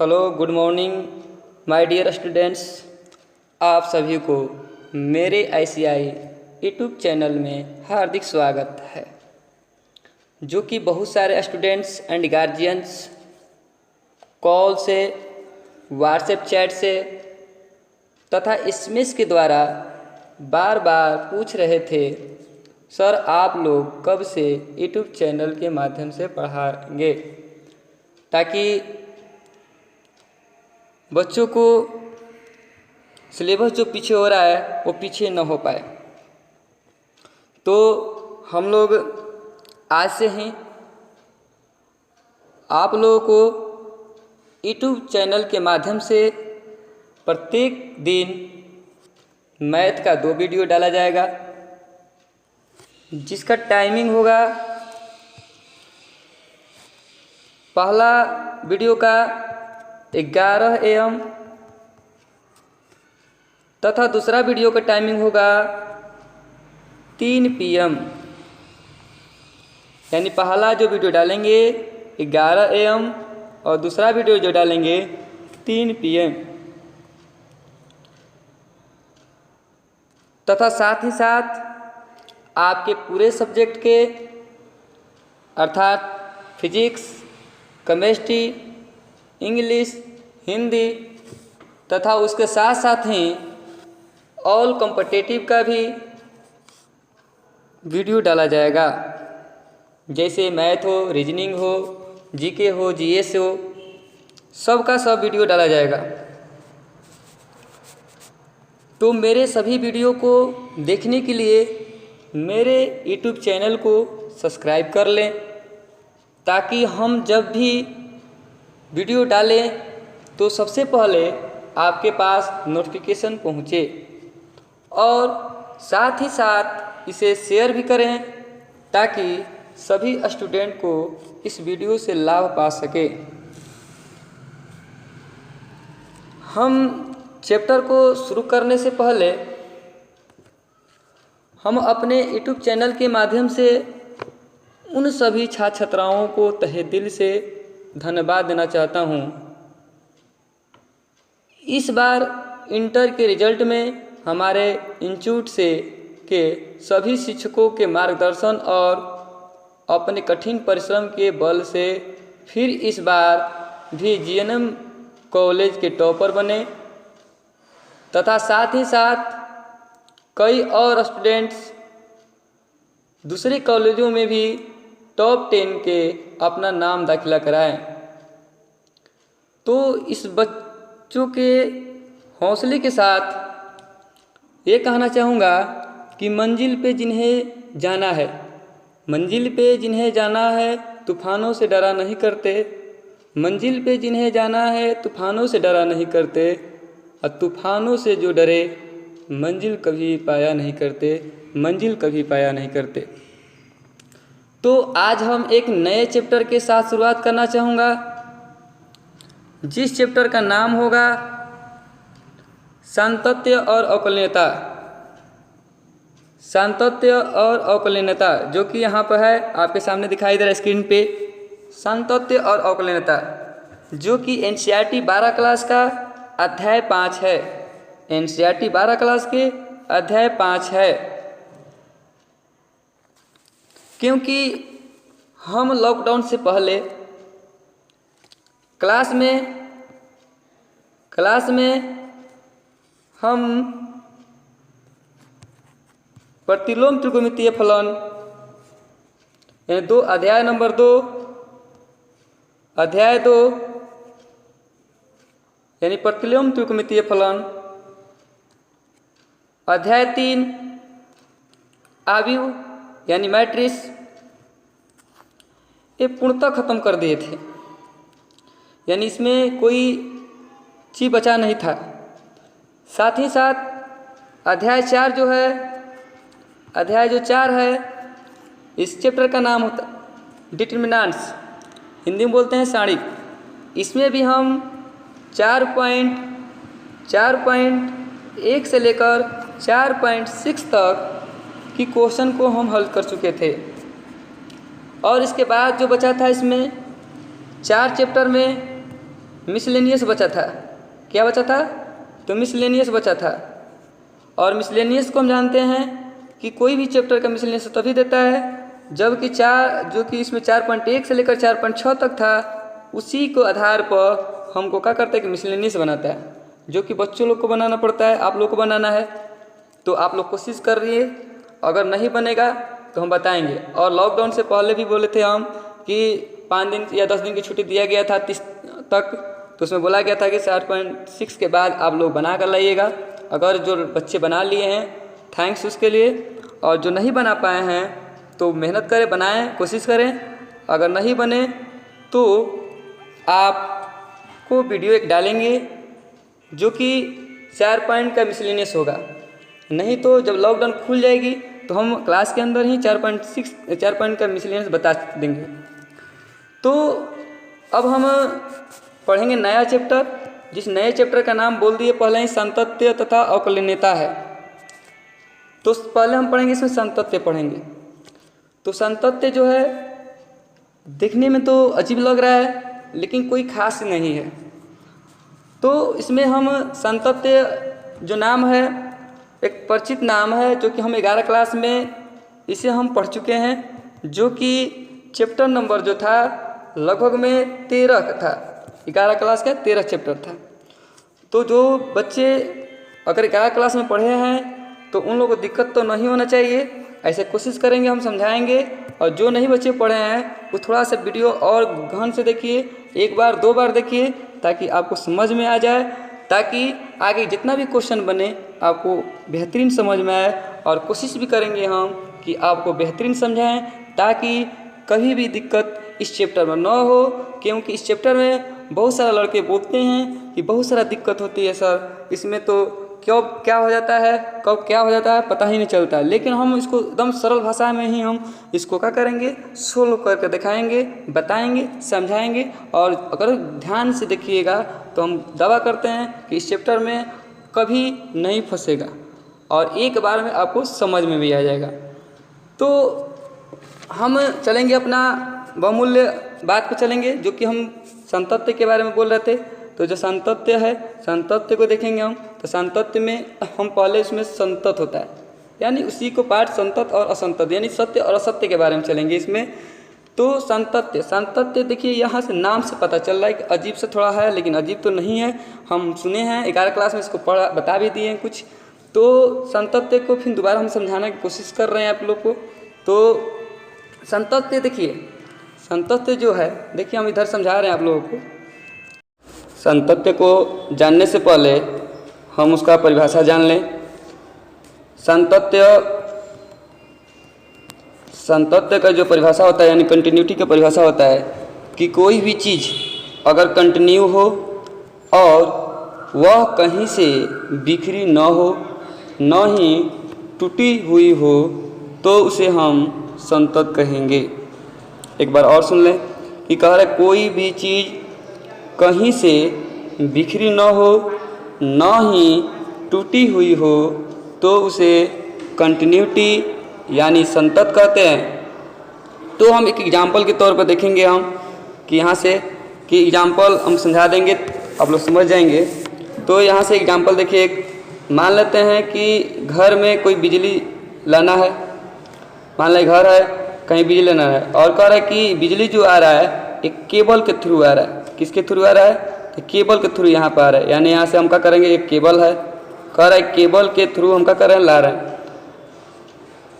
Hello, good morning my dear students. आप सभी को मेरे ICI यूट्यूब चैनल में हार्दिक स्वागत है, जो कि बहुत सारे स्टूडेंट्स एंड गार्जियंस कॉल से, व्हाट्सएप चैट से तथा एसएमएस के द्वारा बार बार पूछ रहे थे, सर आप लोग कब से यूट्यूब चैनल के माध्यम से पढ़ाएंगे, ताकि बच्चों को सिलेबस जो पीछे हो रहा है वो पीछे न हो पाए। तो हम लोग आज से ही आप लोगों को यूट्यूब चैनल के माध्यम से प्रत्येक दिन मैथ का 2 वीडियो डाला जाएगा, जिसका टाइमिंग होगा, पहला वीडियो का 11 AM तथा दूसरा वीडियो का टाइमिंग होगा 3 PM। यानी पहला जो वीडियो डालेंगे 11 AM और दूसरा वीडियो जो डालेंगे 3 PM। तथा साथ ही साथ आपके पूरे सब्जेक्ट के अर्थात फिजिक्स, केमिस्ट्री, इंग्लिश, हिंदी तथा उसके साथ साथ ही ऑल कॉम्पिटिटिव का भी वीडियो डाला जाएगा, जैसे मैथ हो, रीजनिंग हो, जीके हो, जीएस हो, सब का सब वीडियो डाला जाएगा। तो मेरे सभी वीडियो को देखने के लिए मेरे यूट्यूब चैनल को सब्सक्राइब कर लें, ताकि हम जब भी वीडियो डालें तो सबसे पहले आपके पास नोटिफिकेशन पहुँचे, और साथ ही साथ इसे शेयर भी करें, ताकि सभी स्टूडेंट को इस वीडियो से लाभ पा सके। हम चैप्टर को शुरू करने से पहले हम अपने यूट्यूब चैनल के माध्यम से उन सभी छात्र छात्राओं को तहे दिल से धन्यवाद देना चाहता हूँ। इस बार इंटर के रिजल्ट में हमारे इंस्टीट्यूट से के सभी शिक्षकों के मार्गदर्शन और अपने कठिन परिश्रम के बल से फिर इस बार भी GNM कॉलेज के टॉपर बने, तथा साथ ही साथ कई और स्टूडेंट्स दूसरे कॉलेजों में भी टॉप 10 के अपना नाम दाखिला कराएं। तो इस बच्चों के हौसले के साथ ये कहना चाहूँगा कि मंजिल पे जिन्हें जाना है, मंजिल पे जिन्हें जाना है तूफ़ानों से डरा नहीं करते, मंजिल पे जिन्हें जाना है तूफ़ानों से डरा नहीं करते, और तूफ़ानों से जो डरे मंजिल कभी पाया नहीं करते, मंजिल कभी पाया नहीं करते। तो आज हम एक नए चैप्टर के साथ शुरुआत करना चाहूँगा, जिस चैप्टर का नाम होगा सातत्य और अवकलनीयता। सातत्य और अवकलनीयता, जो कि यहाँ पर है, आपके सामने दिखाई दे रहा है स्क्रीन पे। सातत्य और अवकलनीयता, जो कि NCERT 12 क्लास का अध्याय 5 है। NCERT 12 क्लास के अध्याय 5 है। क्योंकि हम लॉकडाउन से पहले क्लास में हम प्रतिलोम त्रिकोणमितीय फलन यानी अध्याय नंबर 2 यानी प्रतिलोम त्रिकोणमितीय फलन, अध्याय 3 आव्यूह यानी मैट्रिक्स, ये पूर्णतः खत्म कर दिए थे। यानी इसमें कोई चीज बचा नहीं था। साथ ही साथ अध्याय 4 जो है, अध्याय जो 4 है, इस चैप्टर का नाम होता डिटरमिनेंट्स, हिंदी में बोलते हैं सारणिक। इसमें भी हम 4.1 से लेकर 4.6 तक की क्वेश्चन को हम हल कर चुके थे। और इसके बाद जो बचा था, इसमें 4 चैप्टर में मिसलेनियस बचा था। क्या बचा था? तो मिसलेनियस बचा था। और मिसलेनियस को हम जानते हैं कि कोई भी चैप्टर का मिसलेनियस तभी देता है जबकि जो कि इसमें 4.1 से लेकर 4.6 तक था, उसी को आधार पर हमको क्या करता है कि मिसलेनियस बनाता है, जो कि बच्चों लोग को बनाना पड़ता है, आप लोग को बनाना है। तो आप लोग कोशिश कर रही है, अगर नहीं बनेगा तो हम बताएंगे। और लॉकडाउन से पहले भी बोले थे हम कि 5 दिन या 10 दिन की छुट्टी दिया गया था 30 तक, तो उसमें बोला गया था कि 4.6 के बाद आप लोग बना कर लाइएगा। अगर जो बच्चे बना लिए हैं थैंक्स उसके लिए, और जो नहीं बना पाए हैं तो मेहनत करें, बनाएं, कोशिश करें। अगर नहीं बने तो आपको वीडियो एक डालेंगे जो कि 4 पॉइंट का मिसलेनियस होगा। नहीं तो जब लॉकडाउन खुल जाएगी तो हम क्लास के अंदर ही 4 पॉइंट का मिसलेनियस बता देंगे। तो अब हम पढ़ेंगे नया चैप्टर, जिस नए चैप्टर का नाम बोल दिए पहले ही, संतत्य तथा अवकलनीयता है। तो पहले हम पढ़ेंगे इसमें संतत्य पढ़ेंगे। तो संतत्य जो है देखने में तो अजीब लग रहा है लेकिन कोई खास नहीं है। तो इसमें हम संतत्य जो नाम है एक परिचित नाम है, जो कि हम 11 क्लास में इसे हम पढ़ चुके हैं, जो कि चैप्टर नंबर जो था लगभग में 13 था। 11 क्लास का 13 चैप्टर था। तो जो बच्चे अगर 11 क्लास में पढ़े हैं तो उन लोगों को दिक्कत तो नहीं होना चाहिए, ऐसे कोशिश करेंगे, हम समझाएंगे। और जो नहीं बच्चे पढ़े हैं वो थोड़ा सा वीडियो और गहन से देखिए, 1 बार 2 बार देखिए, ताकि आपको समझ में आ जाए, ताकि आगे जितना भी क्वेश्चन बने आपको बेहतरीन समझ में आए। और कोशिश भी करेंगे हम कि आपको बेहतरीन समझाएं, ताकि कभी भी दिक्कत इस चैप्टर में ना हो। क्योंकि इस चैप्टर में बहुत सारे लड़के बोलते हैं कि बहुत सारा दिक्कत होती है सर, इसमें तो क्यों क्या हो जाता है, कब क्या हो जाता है पता ही नहीं चलता। लेकिन हम इसको एकदम सरल भाषा में ही हम इसको क्या करेंगे, सोल्व करके दिखाएंगे, बताएंगे, समझाएंगे। और अगर ध्यान से देखिएगा तो हम दावा करते हैं कि इस चैप्टर में कभी नहीं फंसेगा और एक बार में आपको समझ में भी आ जाएगा। तो हम चलेंगे अपना बहुमूल्य बात पर चलेंगे, जो कि हम संतत्य के बारे में बोल रहे थे। तो जो संतत्य है, संतत्य को देखेंगे हम। तो संतत्य में हम पहले इसमें संतत होता है, यानी उसी को पाठ संतत और असंतत, यानी सत्य और असत्य के बारे में चलेंगे इसमें। तो संतत्य देखिए यहाँ से नाम से पता चल रहा है कि अजीब से थोड़ा है, लेकिन अजीब तो नहीं है। हम सुने हैं 11 क्लास में इसको बता भी दिए हैं कुछ। तो संतत्य को फिर दोबारा हम समझाने की कोशिश कर रहे हैं आप लोग को। तो संतत्य देखिए, संतत्य जो है देखिए हम इधर समझा रहे हैं आप लोगों को। संतत्य को जानने से पहले हम उसका परिभाषा जान लें। संतत्य का जो परिभाषा होता है, यानी कंटिन्यूटी का परिभाषा होता है कि कोई भी चीज़ अगर कंटिन्यू हो और वह कहीं से बिखरी न हो, न ही टूटी हुई हो, तो उसे हम संतत कहेंगे। एक बार और सुन लें कि कह रहे कोई भी चीज़ कहीं से बिखरी न हो, न ही टूटी हुई हो, तो उसे कंटिन्यूटी यानी संतत कहते हैं। तो हम एक एग्जाम्पल के तौर पर देखेंगे हम कि यहाँ से कि एग्जाम्पल हम समझा देंगे, आप लोग समझ जाएंगे। तो यहाँ से एग्जाम्पल देखिए, एक मान लेते हैं कि घर में कोई बिजली लाना है। मान लें घर है, कहीं बिजली लेना है और कह रहा है कि बिजली जो आ रहा है एक केबल के थ्रू आ रहा है। किसके थ्रू आ रहा है? तो केबल के थ्रू यहाँ पर आ रहा है। यानी यहाँ से हम क्या करेंगे, एक केबल है, कह रहा है केबल के थ्रू हम क्या कर रहे हैं, ला रहे हैं।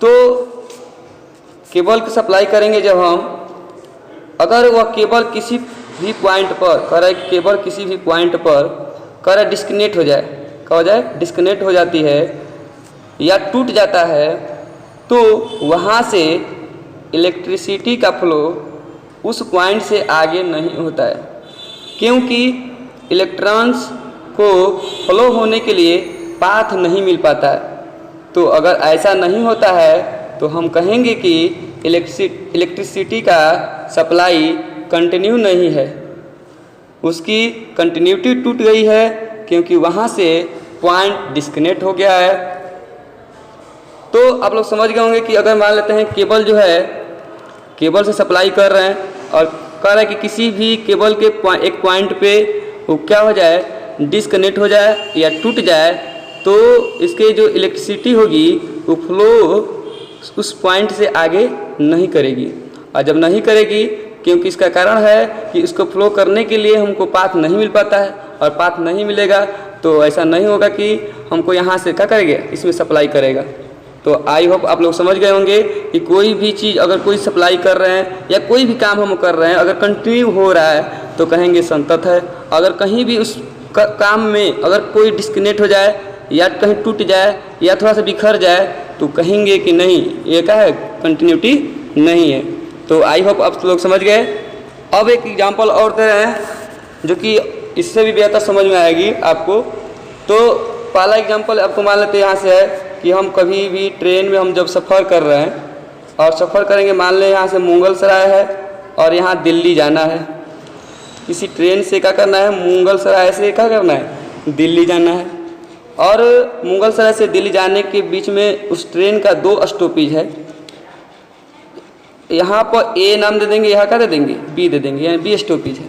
तो केबल की सप्लाई करेंगे जब हम, अगर वह केबल किसी भी पॉइंट पर, कह रहा है कि केबल किसी भी पॉइंट पर कह रहा है डिस्कनेक्ट हो जाए, क्या हो जाए, डिस्कनेक्ट हो जाती है या टूट जाता है, तो वहाँ से इलेक्ट्रिसिटी का फ्लो उस पॉइंट से आगे नहीं होता है, क्योंकि इलेक्ट्रॉन्स को फ्लो होने के लिए पाथ नहीं मिल पाता है। तो अगर ऐसा नहीं होता है तो हम कहेंगे कि इलेक्ट्रिसिटी का सप्लाई कंटिन्यू नहीं है, उसकी कंटिन्यूटी टूट गई है, क्योंकि वहाँ से पॉइंट डिस्कनेक्ट हो गया है। तो आप लोग समझ गए होंगे कि अगर मान लेते हैं केबल जो है, केबल से सप्लाई कर रहे हैं और कह रहा है कि किसी भी केबल के एक पॉइंट पे वो क्या हो जाए, डिस्कनेक्ट हो जाए या टूट जाए, तो इसके जो इलेक्ट्रिसिटी होगी वो फ्लो उस पॉइंट से आगे नहीं करेगी। और जब नहीं करेगी, क्योंकि इसका कारण है कि इसको फ्लो करने के लिए हमको पाथ नहीं मिल पाता है, और पाथ नहीं मिलेगा तो ऐसा नहीं होगा कि हमको यहाँ से क्या करेगा, इसमें सप्लाई करेगा। तो आई होप आप लोग समझ गए होंगे कि कोई भी चीज़ अगर कोई सप्लाई कर रहे हैं या कोई भी काम हम कर रहे हैं, अगर कंटिन्यू हो रहा है तो कहेंगे संतत है। अगर कहीं भी उस काम में अगर कोई डिस्कनेक्ट हो जाए या कहीं टूट जाए या थोड़ा सा बिखर जाए तो कहेंगे कि नहीं, ये क्या है, कंटिन्यूटी नहीं है। तो आई होप आप लोग समझ गए। अब एक एग्जांपल और दे रहे हैं जो कि इससे भी बेहतर समझ में आएगी आपको। तो पहला एग्जांपल आपको मान लेते हैं यहाँ से है कि हम कभी भी ट्रेन में हम जब सफ़र कर रहे हैं और सफ़र करेंगे, मान लें यहाँ से मुगलसराय है और यहाँ दिल्ली जाना है। किसी ट्रेन से क्या करना है, मुगलसराय से क्या करना है, दिल्ली जाना है। और मुगलसराय से दिल्ली जाने के बीच में उस ट्रेन का 2 स्टॉपेज है। यहाँ पर ए नाम दे देंगे, यहाँ क्या दे देंगे, बी दे देंगे, यानी बी स्टॉपेज है।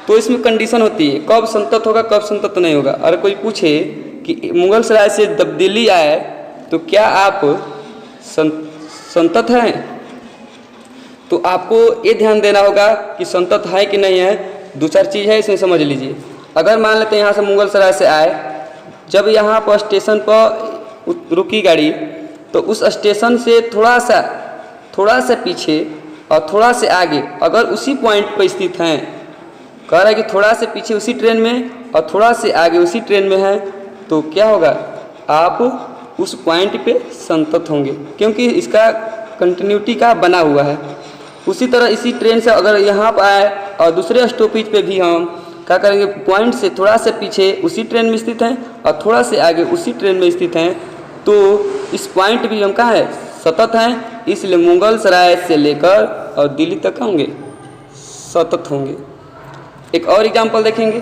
तो इसमें कंडीशन होती है कब संतत होगा कब संतत नहीं होगा। अगर कोई पूछे कि मुगलसराय से जब दिल्ली आए तो क्या आप संतत हैं, तो आपको ये ध्यान देना होगा कि संतत है कि नहीं है। 2-4 चीज़ है इसमें, समझ लीजिए। अगर मान लेते हैं यहाँ से मुगलसराय से आए, जब यहाँ पर स्टेशन पर रुकी गाड़ी तो उस स्टेशन से थोड़ा सा पीछे और थोड़ा से आगे अगर उसी पॉइंट पर स्थित हैं, कह रहा है कि थोड़ा से पीछे उसी ट्रेन में और थोड़ा से आगे उसी ट्रेन में है, तो क्या होगा, आप उस पॉइंट पे संतत होंगे, क्योंकि इसका कंटिन्यूटी का बना हुआ है। उसी तरह इसी ट्रेन से अगर यहाँ पर आए और दूसरे स्टॉपेज पे भी हम क्या करेंगे, पॉइंट से थोड़ा सा पीछे उसी ट्रेन में स्थित हैं और थोड़ा से आगे उसी ट्रेन में स्थित हैं, तो इस पॉइंट भी हम कहाँ है, सतत हैं। इसलिए मुगलसराय से लेकर और दिल्ली तक होंगे, सतत होंगे। एक और एग्जांपल देखेंगे।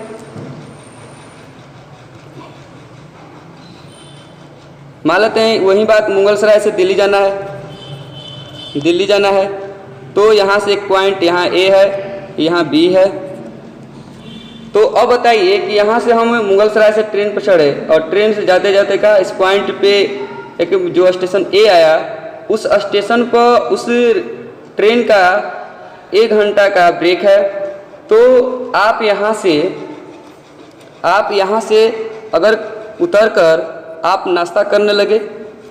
मान लेते हैं वही बात, मुगलसराय से दिल्ली जाना है, तो यहाँ से एक पॉइंट यहाँ ए है, यहाँ बी है। तो अब बताइए कि यहाँ से हम मुगलसराय से ट्रेन पर चढ़े और ट्रेन से जाते जाते का इस पॉइंट पे एक जो स्टेशन ए आया, उस स्टेशन पर उस ट्रेन का 1 घंटा का ब्रेक है। तो आप यहाँ से अगर उतर कर आप नाश्ता करने लगे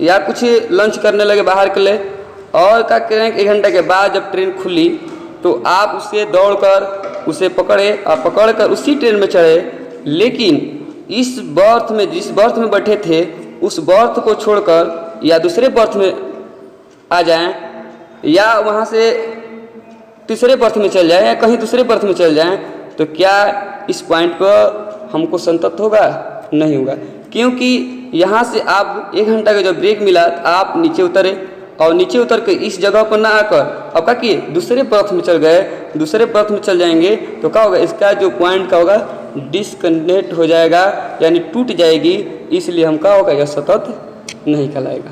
या कुछ लंच करने लगे बाहर के लिए, और क्या करें, 1 घंटे के बाद जब ट्रेन खुली तो आप उसे दौड़कर उसे पकड़े और पकड़कर उसी ट्रेन में चढ़े। लेकिन इस बर्थ में, जिस बर्थ में बैठे थे, उस बर्थ को छोड़कर या दूसरे बर्थ में आ जाएं या वहाँ से तीसरे बर्थ में चल जाएं या कहीं दूसरे बर्थ में चल जाएं, तो क्या इस पॉइंट पर हमको संतत होगा, नहीं होगा। क्योंकि यहाँ से आप 1 घंटा का जब ब्रेक मिला आप नीचे उतरे और नीचे उतर के इस जगह पर ना आकर अब क्या किए, दूसरे बर्थ में चल गए। दूसरे बर्थ में चल जाएंगे तो क्या होगा, इसका जो पॉइंट का होगा डिस्कनेक्ट हो जाएगा, यानी टूट जाएगी। इसलिए हम क्या होगा, यह सतत नहीं कहलाएगा।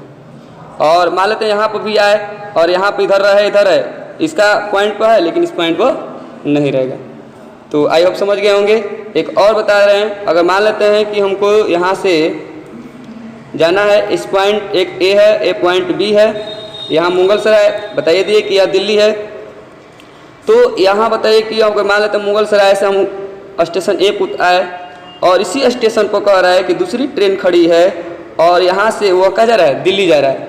और मान लेते हैं यहाँ पर भी आए और यहाँ पर इधर है, इसका पॉइंट पर है लेकिन इस पॉइंट पर नहीं रहेगा। तो आई होप समझ गए होंगे। एक और बता रहे हैं, अगर मान लेते हैं कि हमको यहाँ से जाना है, इस पॉइंट एक ए है, ए पॉइंट बी है, यहाँ मुगलसराय बताइए दिए कि यह दिल्ली है। तो यहाँ बताइए कि अगर मान लेते हैं मुगलसराय से हम स्टेशन ए पर आए और इसी स्टेशन पर कह रहा है कि दूसरी ट्रेन खड़ी है और यहाँ से वह क्या जा रहा है, दिल्ली जा रहा है।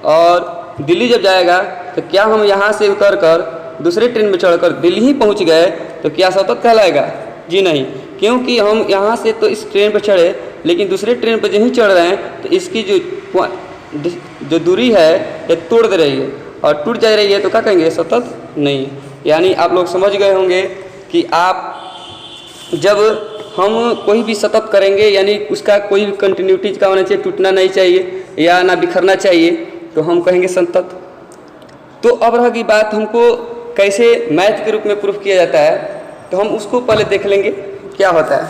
और दिल्ली जब जाएगा तो क्या हम यहाँ से उतर कर दूसरे ट्रेन में चढ़कर दिल्ली ही पहुँच गए तो क्या सतत कहलाएगा, जी नहीं। क्योंकि हम यहाँ से तो इस ट्रेन पर चढ़े लेकिन दूसरे ट्रेन पर जहीं चढ़ रहे हैं तो इसकी जो दूरी है ये तोड़ दे रही है और टूट जा रही है, तो क्या कहेंगे, सतत नहीं है। यानी आप लोग समझ गए होंगे कि आप जब हम कोई भी सतत करेंगे यानी उसका कोई भी कंटिन्यूटी का होना चाहिए, टूटना नहीं चाहिए या ना बिखरना चाहिए, तो हम कहेंगे संतत। तो अब रही बात हमको कैसे मैथ के रूप में प्रूफ किया जाता है, तो हम उसको पहले देख लेंगे क्या होता है।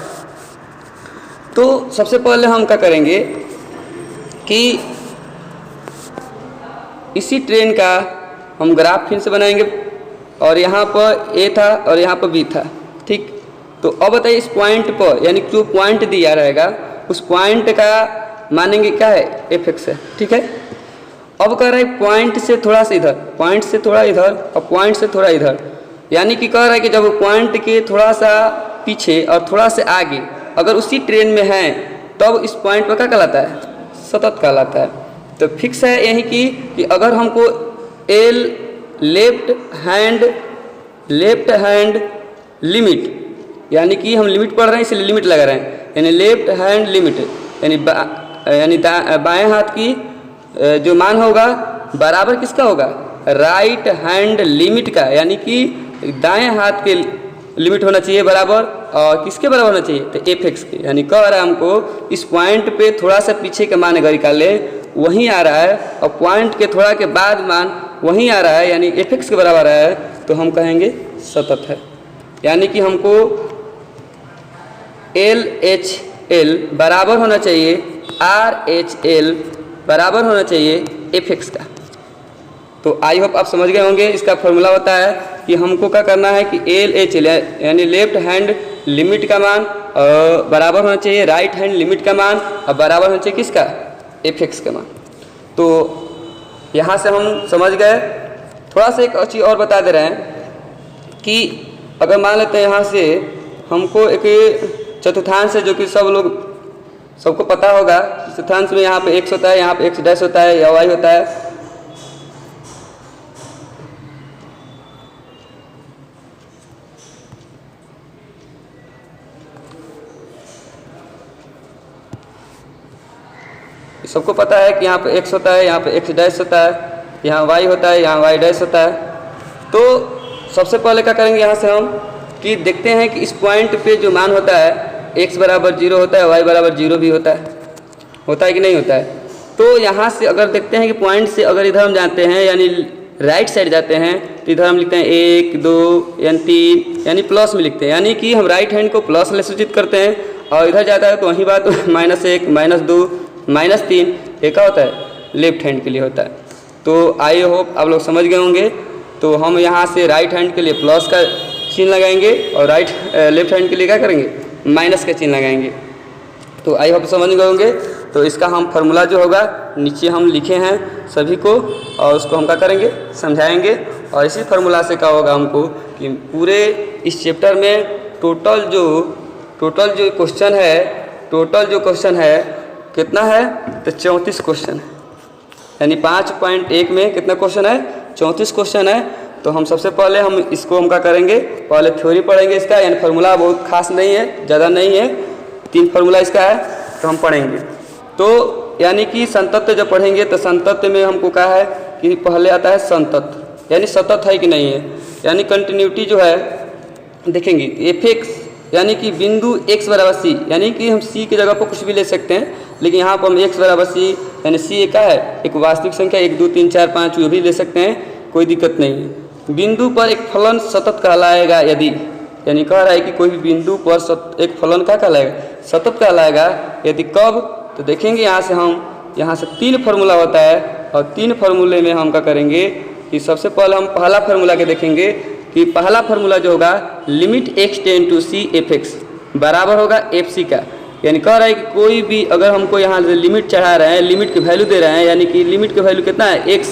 तो सबसे पहले हम क्या करेंगे कि इसी ट्रेन का हम ग्राफ फिर से बनाएंगे और यहाँ पर ए था और यहाँ पर बी था, ठीक। तो अब बताइए इस पॉइंट पर, यानी जो पॉइंट दिया रहेगा उस पॉइंट का मानेंगे क्या है, एफ एक्स है। ठीक है, अब कह रहा है पॉइंट से थोड़ा सा इधर, पॉइंट से थोड़ा इधर और पॉइंट से थोड़ा इधर, यानी कि कह रहा है कि जब पॉइंट के थोड़ा सा पीछे और थोड़ा से आगे अगर उसी ट्रेन में हैं तब इस पॉइंट पर क्या कहलाता है, सतत कहलाता है। तो फिक्स है यही कि अगर हमको एल लेफ्ट हैंड लिमिट, यानी कि हम लिमिट पढ़ रहे हैं इसलिए लिमिट लगा रहे हैं, यानी लेफ्ट हैंड लिमिट, यानी बाएं हाथ की जो मान होगा बराबर किसका होगा, राइट हैंड लिमिट का, यानी कि दाएं हाथ के लिमिट होना चाहिए बराबर, और किसके बराबर होना चाहिए, तो एफ एक्स के। यानी कह रहा है हमको इस पॉइंट पे थोड़ा सा पीछे का मान अगर निकालें वहीं आ रहा है, और पॉइंट के थोड़ा के बाद मान वहीं आ रहा है, यानी एफ एक्स के बराबर है, तो हम कहेंगे सतत है। यानी कि हमको एल एच एल बराबर होना चाहिए आर एच एल बराबर होना चाहिए एफ एक्स का। तो आई होप आप समझ गए होंगे। इसका फॉर्मूला होता है कि हमको क्या करना है कि एल एच एल यानी लेफ्ट हैंड लिमिट का मान बराबर होना चाहिए राइट हैंड लिमिट का मान, और बराबर होना चाहिए किसका, एफ एक्स का मान। तो यहाँ से हम समझ गए। थोड़ा सा एक चीज़ और बता दे रहे हैं कि अगर मान लेते हैं यहाँ से हमको एक चतुर्थांश है जो कि सबको पता होगा, चतुर्थांश में यहाँ पे एक्स होता है, यहाँ पे एक्स डैश होता है या वाई होता है। सबको पता है कि यहाँ पे एक्स होता है, यहाँ पे एक्स डैश होता है, यहाँ वाई होता है, यहाँ वाई डैश होता है। तो सबसे पहले क्या करेंगे यहाँ से हम कि देखते हैं कि इस पॉइंट पे जो मान होता है x बराबर 0 होता है, y बराबर 0 भी होता है कि नहीं होता है। तो यहाँ से अगर देखते हैं कि पॉइंट से अगर इधर हम जाते हैं यानी राइट साइड जाते हैं तो इधर हम लिखते हैं 1 2 यानी 3 यानी प्लस में लिखते हैं, यानी कि हम राइट हैंड को प्लस में सूचित करते हैं, और इधर जाता है तो वही बात -1 -2 -3 ये क्या होता है, लेफ्ट हैंड के लिए होता है। तो आई होप आप लोग समझ गए होंगे। तो हम यहाँ से राइट हैंड के लिए प्लस का चिन्ह लगाएंगे और लेफ्ट हैंड के लिए क्या करेंगे, माइनस का चिन्ह लगाएंगे। तो आई होप समझ गए होंगे। तो इसका हम फार्मूला जो होगा नीचे हम लिखे हैं सभी को, और उसको हम क्या करेंगे, समझाएंगे। और इसी फार्मूला से क्या होगा हमको कि पूरे इस चैप्टर में टोटल जो क्वेश्चन है कितना है, तो 34 क्वेश्चन है। यानी 5.1 में कितना क्वेश्चन है, 34 क्वेश्चन है। तो हम सबसे पहले हम इसको हम क्या करेंगे, पहले थ्योरी पढ़ेंगे इसका, यानी फार्मूला बहुत खास नहीं है, ज़्यादा नहीं है, 3 फार्मूला इसका है तो हम पढ़ेंगे। तो यानी कि संतत्व जब पढ़ेंगे तो संतत्व में हमको क्या है कि पहले आता है संतत्व, यानी सतत है कि नहीं है, यानी कंटिन्यूटी जो है देखेंगे एफ एक्स, यानी कि बिंदु x बराबर सी, यानी कि हम c की जगह पर कुछ भी ले सकते हैं, लेकिन यहाँ पर हम x बराबर सी यानी c क्या है, एक वास्तविक संख्या 1 2 3 4 5 वो भी ले सकते हैं, कोई दिक्कत नहीं है। बिंदु पर एक फलन सतत कहलाएगा यदि, यानी कह रहा है कि कोई भी बिंदु पर एक फलन क्या कहलाएगा, सतत कहलाएगा यदि कब, तो देखेंगे यहाँ से 3 फार्मूला होता है, और 3 फार्मूले में हम क्या करेंगे कि सबसे पहले हम पहला फार्मूला के देखेंगे कि पहला फार्मूला जो होगा limit x tends to c f x बराबर होगा एफ सी का। यानी कह रहा है कि कोई भी अगर हमको यहाँ से लिमिट चढ़ा रहे हैं, लिमिट की वैल्यू दे रहे हैं, यानी कि लिमिट की वैल्यू कितना है x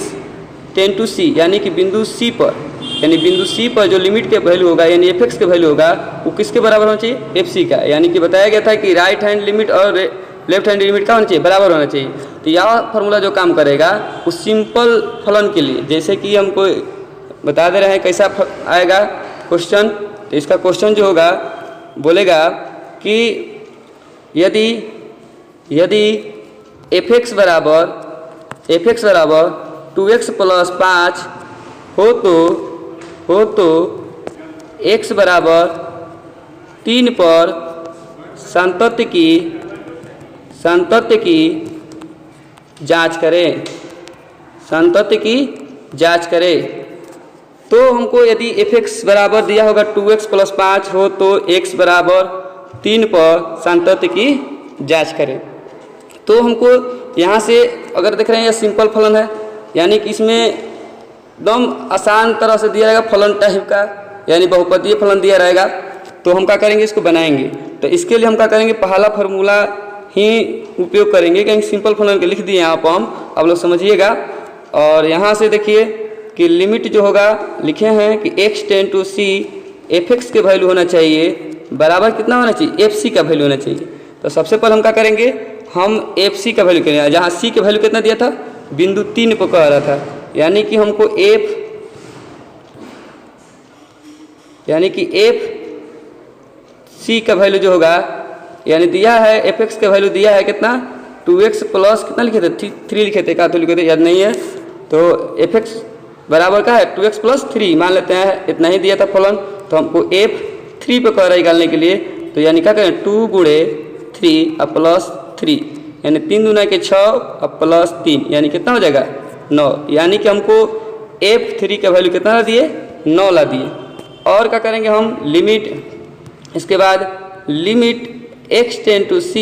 टेंड टू c, यानी कि बिंदु c पर, यानी बिंदु c पर जो लिमिट के वैल्यू होगा यानी एफ एक्स के वैल्यू होगा वो किसके बराबर होना चाहिए, एफ सी का। यानी कि बताया गया था कि राइट हैंड लिमिट और लेफ्ट हैंड लिमिट का होना चाहिए, बराबर होना चाहिए। तो यह फार्मूला जो काम करेगा उस सिंपल फलन के लिए, जैसे कि हमको बता दे रहे हैं कैसा आएगा क्वेश्चन। तो इसका क्वेश्चन जो होगा बोलेगा कि यदि एफ एक्स बराबर 2x + 5 हो तो x बराबर 3 पर संतत्व की जांच करें। तो हमको यदि एफ एक्स बराबर दिया होगा 2x + 5 हो तो x बराबर 3 पर संतत्व की जांच करें। तो हमको यहाँ से अगर देख रहे हैं यह सिंपल फलन है, यानी कि इसमें एकदम आसान तरह से दिया रहेगा फलन टाइप का, यानी बहुपदीय फलन दिया रहेगा। तो हम क्या करेंगे, इसको बनाएंगे। तो इसके लिए हम क्या करेंगे, पहला फार्मूला ही उपयोग करेंगे, कहीं सिंपल फलन के लिख दिए यहाँ पर हम, आप लोग समझिएगा। और यहाँ से देखिए कि लिमिट जो होगा लिखे हैं कि x tends to c f(x) के वैल्यू होना चाहिए बराबर कितना होना चाहिए, f(c) का वैल्यू होना चाहिए। तो सबसे पहले हम क्या करेंगे, हम f(c) का वैल्यू करेंगे, जहाँ c का वैल्यू कितना दिया था, बिंदु 3 पर कह रहा था, यानी कि हमको f(c) का वैल्यू जो होगा, यानी दिया है f(x) का वैल्यू दिया है कितना, 2x प्लस कितना लिखे थे, 3 लिखे थे, क्या तो लिखे थे याद नहीं है। तो f(x) बराबर का है 2x प्लस 3, मान लेते हैं इतना ही दिया था फलन। तो हमको f(3) पे कह रहा है निकालने के लिए, तो यानी क्या करें, 2 गुणे 3 और प्लस 3, यानी 3 दूना के 6 और प्लस 3, यानी कितना हो जाएगा 9। यानी कि हमको f(3) का वैल्यू कितना ला दिए, 9 ला दिए। और क्या करेंगे हम, लिमिट, इसके बाद limit x tends to c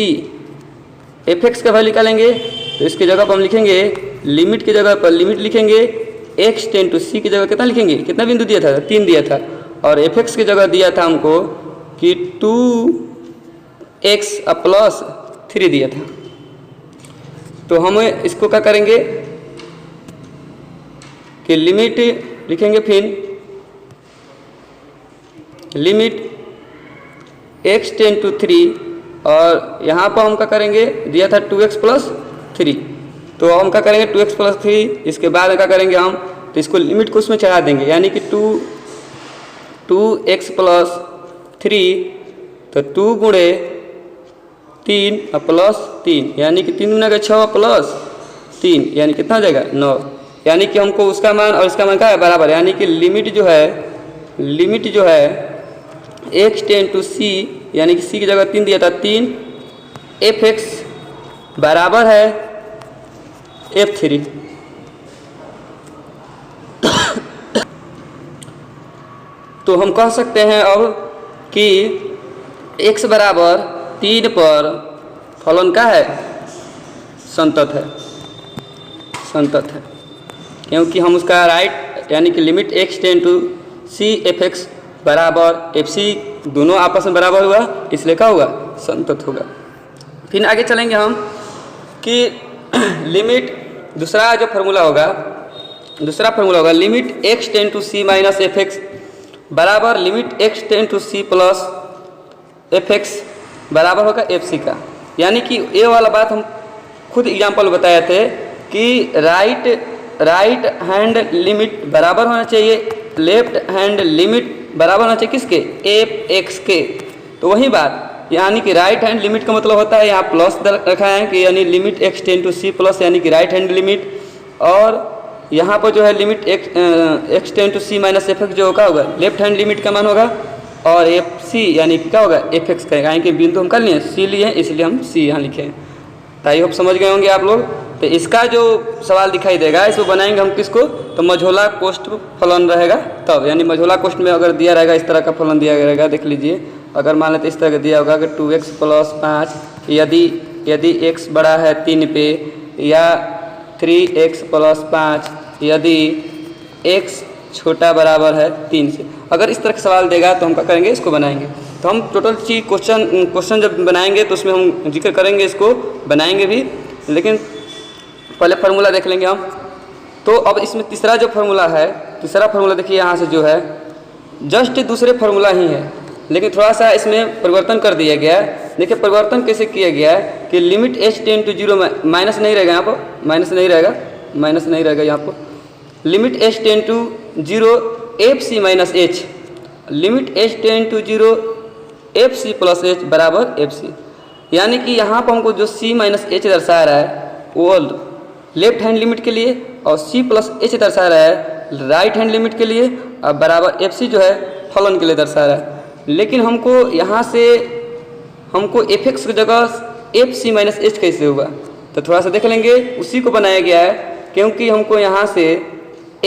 f(x) का वैल्यू निकालेंगे। तो इसकी जगह पर हम लिखेंगे, लिमिट की जगह पर लिमिट लिखेंगे, x टेंड टू c की जगह कितना लिखेंगे, कितना बिंदु दिया था, 3 दिया था, और f(x) की जगह दिया था हमको कि 2x प्लस 3 दिया था। तो हम इसको क्या करेंगे कि लिमिट लिखेंगे, फिर लिमिट x टेंड टू 3, और यहाँ पर हम क्या करेंगे, दिया था 2x प्लस 3, तो हम क्या करेंगे 2x प्लस 3, इसके बाद क्या करेंगे हम, तो इसको लिमिट को उसमें चढ़ा देंगे, यानी कि 2x प्लस 3, तो 2 गुणे 3 और प्लस 3, यानी कि 3 गुना का 6 प्लस 3, यानी कितना हो जाएगा 9। यानी कि हमको उसका मान और इसका मान क्या है, बराबर, यानी कि लिमिट जो है x टेंड टू c, यानी कि c की जगह 3 दिया था, 3 f(x) बराबर है f(3). तो हम कह सकते हैं अब कि x बराबर 3 पर फलन का है, संतत है, क्योंकि हम उसका राइट, यानी कि limit x tends to c f(x) बराबर fc, दोनों आपस में बराबर हुआ, इसलिए क्या होगा, संतत होगा। फिर आगे चलेंगे हम कि लिमिट, दूसरा फार्मूला होगा limit x tends to c minus f(x) बराबर limit x tends to c plus f(x) बराबर होगा fc का। यानी कि ये वाला बात हम खुद एग्जाम्पल बताए थे कि राइट हैंड लिमिट बराबर होना चाहिए लेफ्ट हैंड लिमिट बराबर होना चाहिए किसके, f(x) के। तो वही बात, यानी कि राइट हैंड लिमिट का मतलब होता है, यहाँ प्लस रखा है कि यानी limit x tends to c plus, यानी कि राइट हैंड लिमिट, और यहाँ पर जो है limit x tends to c minus f(x) जो होगा लेफ्ट हैंड लिमिट का मान होगा, और fc यानी कि क्या होगा, f(x) का, यानी कि बिंदु हम कर लिए c लिए, इसलिए हम c यहाँ लिखे हैं। तो आई होप समझ गए होंगे आप लोग। तो इसका जो सवाल दिखाई देगा, इसको बनाएंगे हम किसको, तो मझोला कोष्ठ फलन रहेगा तब, यानी मझोला कोष्ठ में अगर दिया रहेगा इस तरह का फलन दिया रहेगा, देख लीजिए, अगर मान लेते इस तरह का दिया होगा कि 2x प्लस 5, यदि x बड़ा है 3 पे, या 3x प्लस 5 यदि x छोटा बराबर है 3 से। अगर इस तरह का सवाल देगा तो हम क्या करेंगे, इसको बनाएंगे। तो हम टोटल चीज क्वेश्चन जब बनाएंगे तो उसमें हम जिक्र करेंगे, इसको बनाएंगे भी, लेकिन पहले फार्मूला देख लेंगे हम। तो अब इसमें तीसरा फार्मूला देखिए, यहाँ से जो है जस्ट दूसरे फार्मूला ही है, लेकिन थोड़ा सा इसमें परिवर्तन कर दिया गया है। देखिए परिवर्तन कैसे किया गया है कि limit h tends to 0, minus नहीं रहेगा यहाँ पर, माइनस नहीं रहेगा यहाँ पर, limit h tends to 0 fc minus h, limit h tends to 0 fc plus h बराबर fc। यानी कि यहाँ पर हमको जो c माइनस h दर्शा रहा है वो लेफ्ट हैंड लिमिट के लिए, और c प्लस h दर्शा रहा है राइट हैंड लिमिट के लिए, और बराबर fc जो है फलन के लिए दर्शा रहा है। लेकिन हमको यहाँ से f(x) की जगह fc माइनस h कैसे होगा, तो थोड़ा सा देख लेंगे। उसी को बनाया गया है, क्योंकि हमको यहाँ से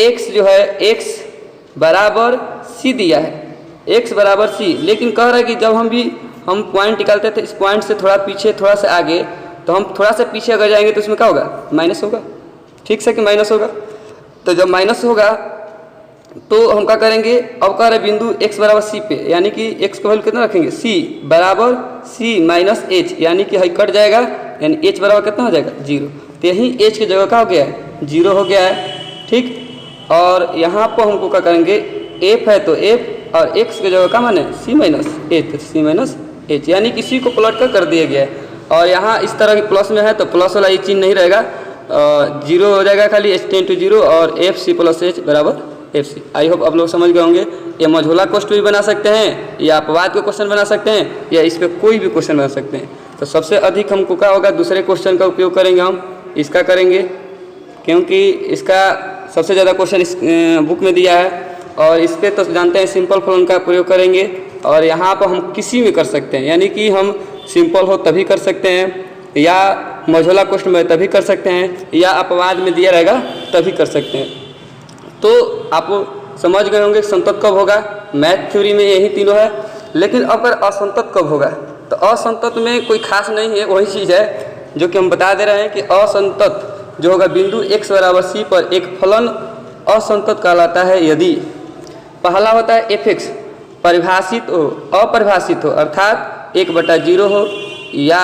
x जो है x बराबर c दिया है, x बराबर c, लेकिन कह रहा है कि जब हम पॉइंट निकालते थे इस पॉइंट से थोड़ा पीछे, थोड़ा सा आगे, तो हम थोड़ा सा पीछे अगर जाएंगे तो इसमें क्या होगा, माइनस होगा, ठीक से कि माइनस होगा। तो जब माइनस होगा तो हम क्या करेंगे, अब कह रहे बिंदु x बराबर c पे, यानी कि x का वैल्यू कितना रखेंगे, c बराबर c माइनस h, यानी कि हई कट जाएगा, यानी h बराबर कितना हो जाएगा 0। तो यही h की जगह क्या हो गया है 0 हो गया है, ठीक। और यहाँ पर हमको क्या करेंगे, f है तो f और x की जगह का मान है c माइनस h, तो c माइनस h, यानी कि c को पलट कर दिया गया है। और यहाँ इस तरह की प्लस में है तो प्लस वाला ये चिन्ह नहीं रहेगा, 0 हो जाएगा, खाली h टेंड टू 0 और एफ सी प्लस h बराबर एफ सी। आई होप आप लोग समझ गए होंगे। ये मझोला क्वेश्चन भी बना सकते हैं, या अपवाद के क्वेश्चन बना सकते हैं, या इस पर कोई भी क्वेश्चन बना सकते हैं। तो सबसे अधिक हमको क्या होगा, दूसरे क्वेश्चन का उपयोग करेंगे, हम इसका करेंगे, क्योंकि इसका सबसे ज़्यादा क्वेश्चन इस बुक में दिया है। और इस पर तो जानते हैं सिंपल फलन का प्रयोग करेंगे, और यहाँ पर हम किसी में कर सकते हैं, यानी कि हम सिंपल हो तभी कर सकते हैं, या मझोला क्वेश्चन में तभी कर सकते हैं, या अपवाद में दिया रहेगा तभी कर सकते हैं। तो आप समझ गए होंगे संतत कब होगा, मैथ थ्योरी में यही तीनों है। लेकिन अगर असंतत कब होगा, तो असंतत में कोई खास नहीं है, वही चीज़ है जो कि हम बता दे रहे हैं कि असंतत जो होगा बिंदु x बराबर c पर एक फलन असंतत कहलाता है यदि पहला होता है f(x) परिभाषित हो, अपरिभाषित हो, अर्थात 1/0 हो या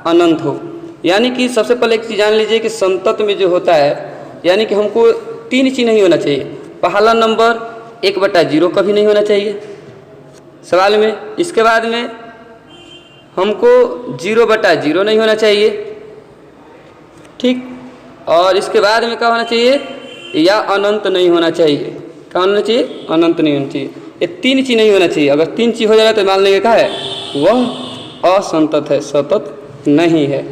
अनंत हो। यानी कि सबसे पहले एक चीज़ जान लीजिए कि संतत में जो होता है, यानी कि हमको 3 चीज़ नहीं होना चाहिए। पहला नंबर 1/0 कभी नहीं होना चाहिए सवाल में, इसके बाद में हमको 0/0 नहीं होना चाहिए, ठीक। और इसके बाद में क्या होना चाहिए, या अनंत नहीं होना चाहिए। क्या होना चाहिए, अनंत नहीं होना चाहिए। ये 3 चीज़ नहीं होना चाहिए। अगर 3 चीज़ हो जाएगा तो मान लेंगे क्या है, वह असंतत है, सतत नहीं है।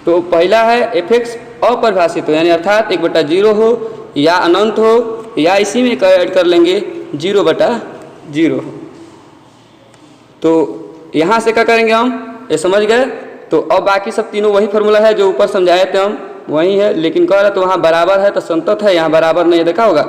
तो पहला है f(x) अपरिभाषित हो, यानी अर्थात 1/0 हो या अनंत हो, या इसी में ऐड कर लेंगे 0/0 हो। तो यहाँ से क्या करेंगे हम, ये समझ गए। तो अब बाकी सब तीनों वही फार्मूला है जो ऊपर समझाए थे हम, वही है। लेकिन कह रहे तो वहाँ बराबर है तो संतत है, यहाँ बराबर नहीं है तो क्या होगा,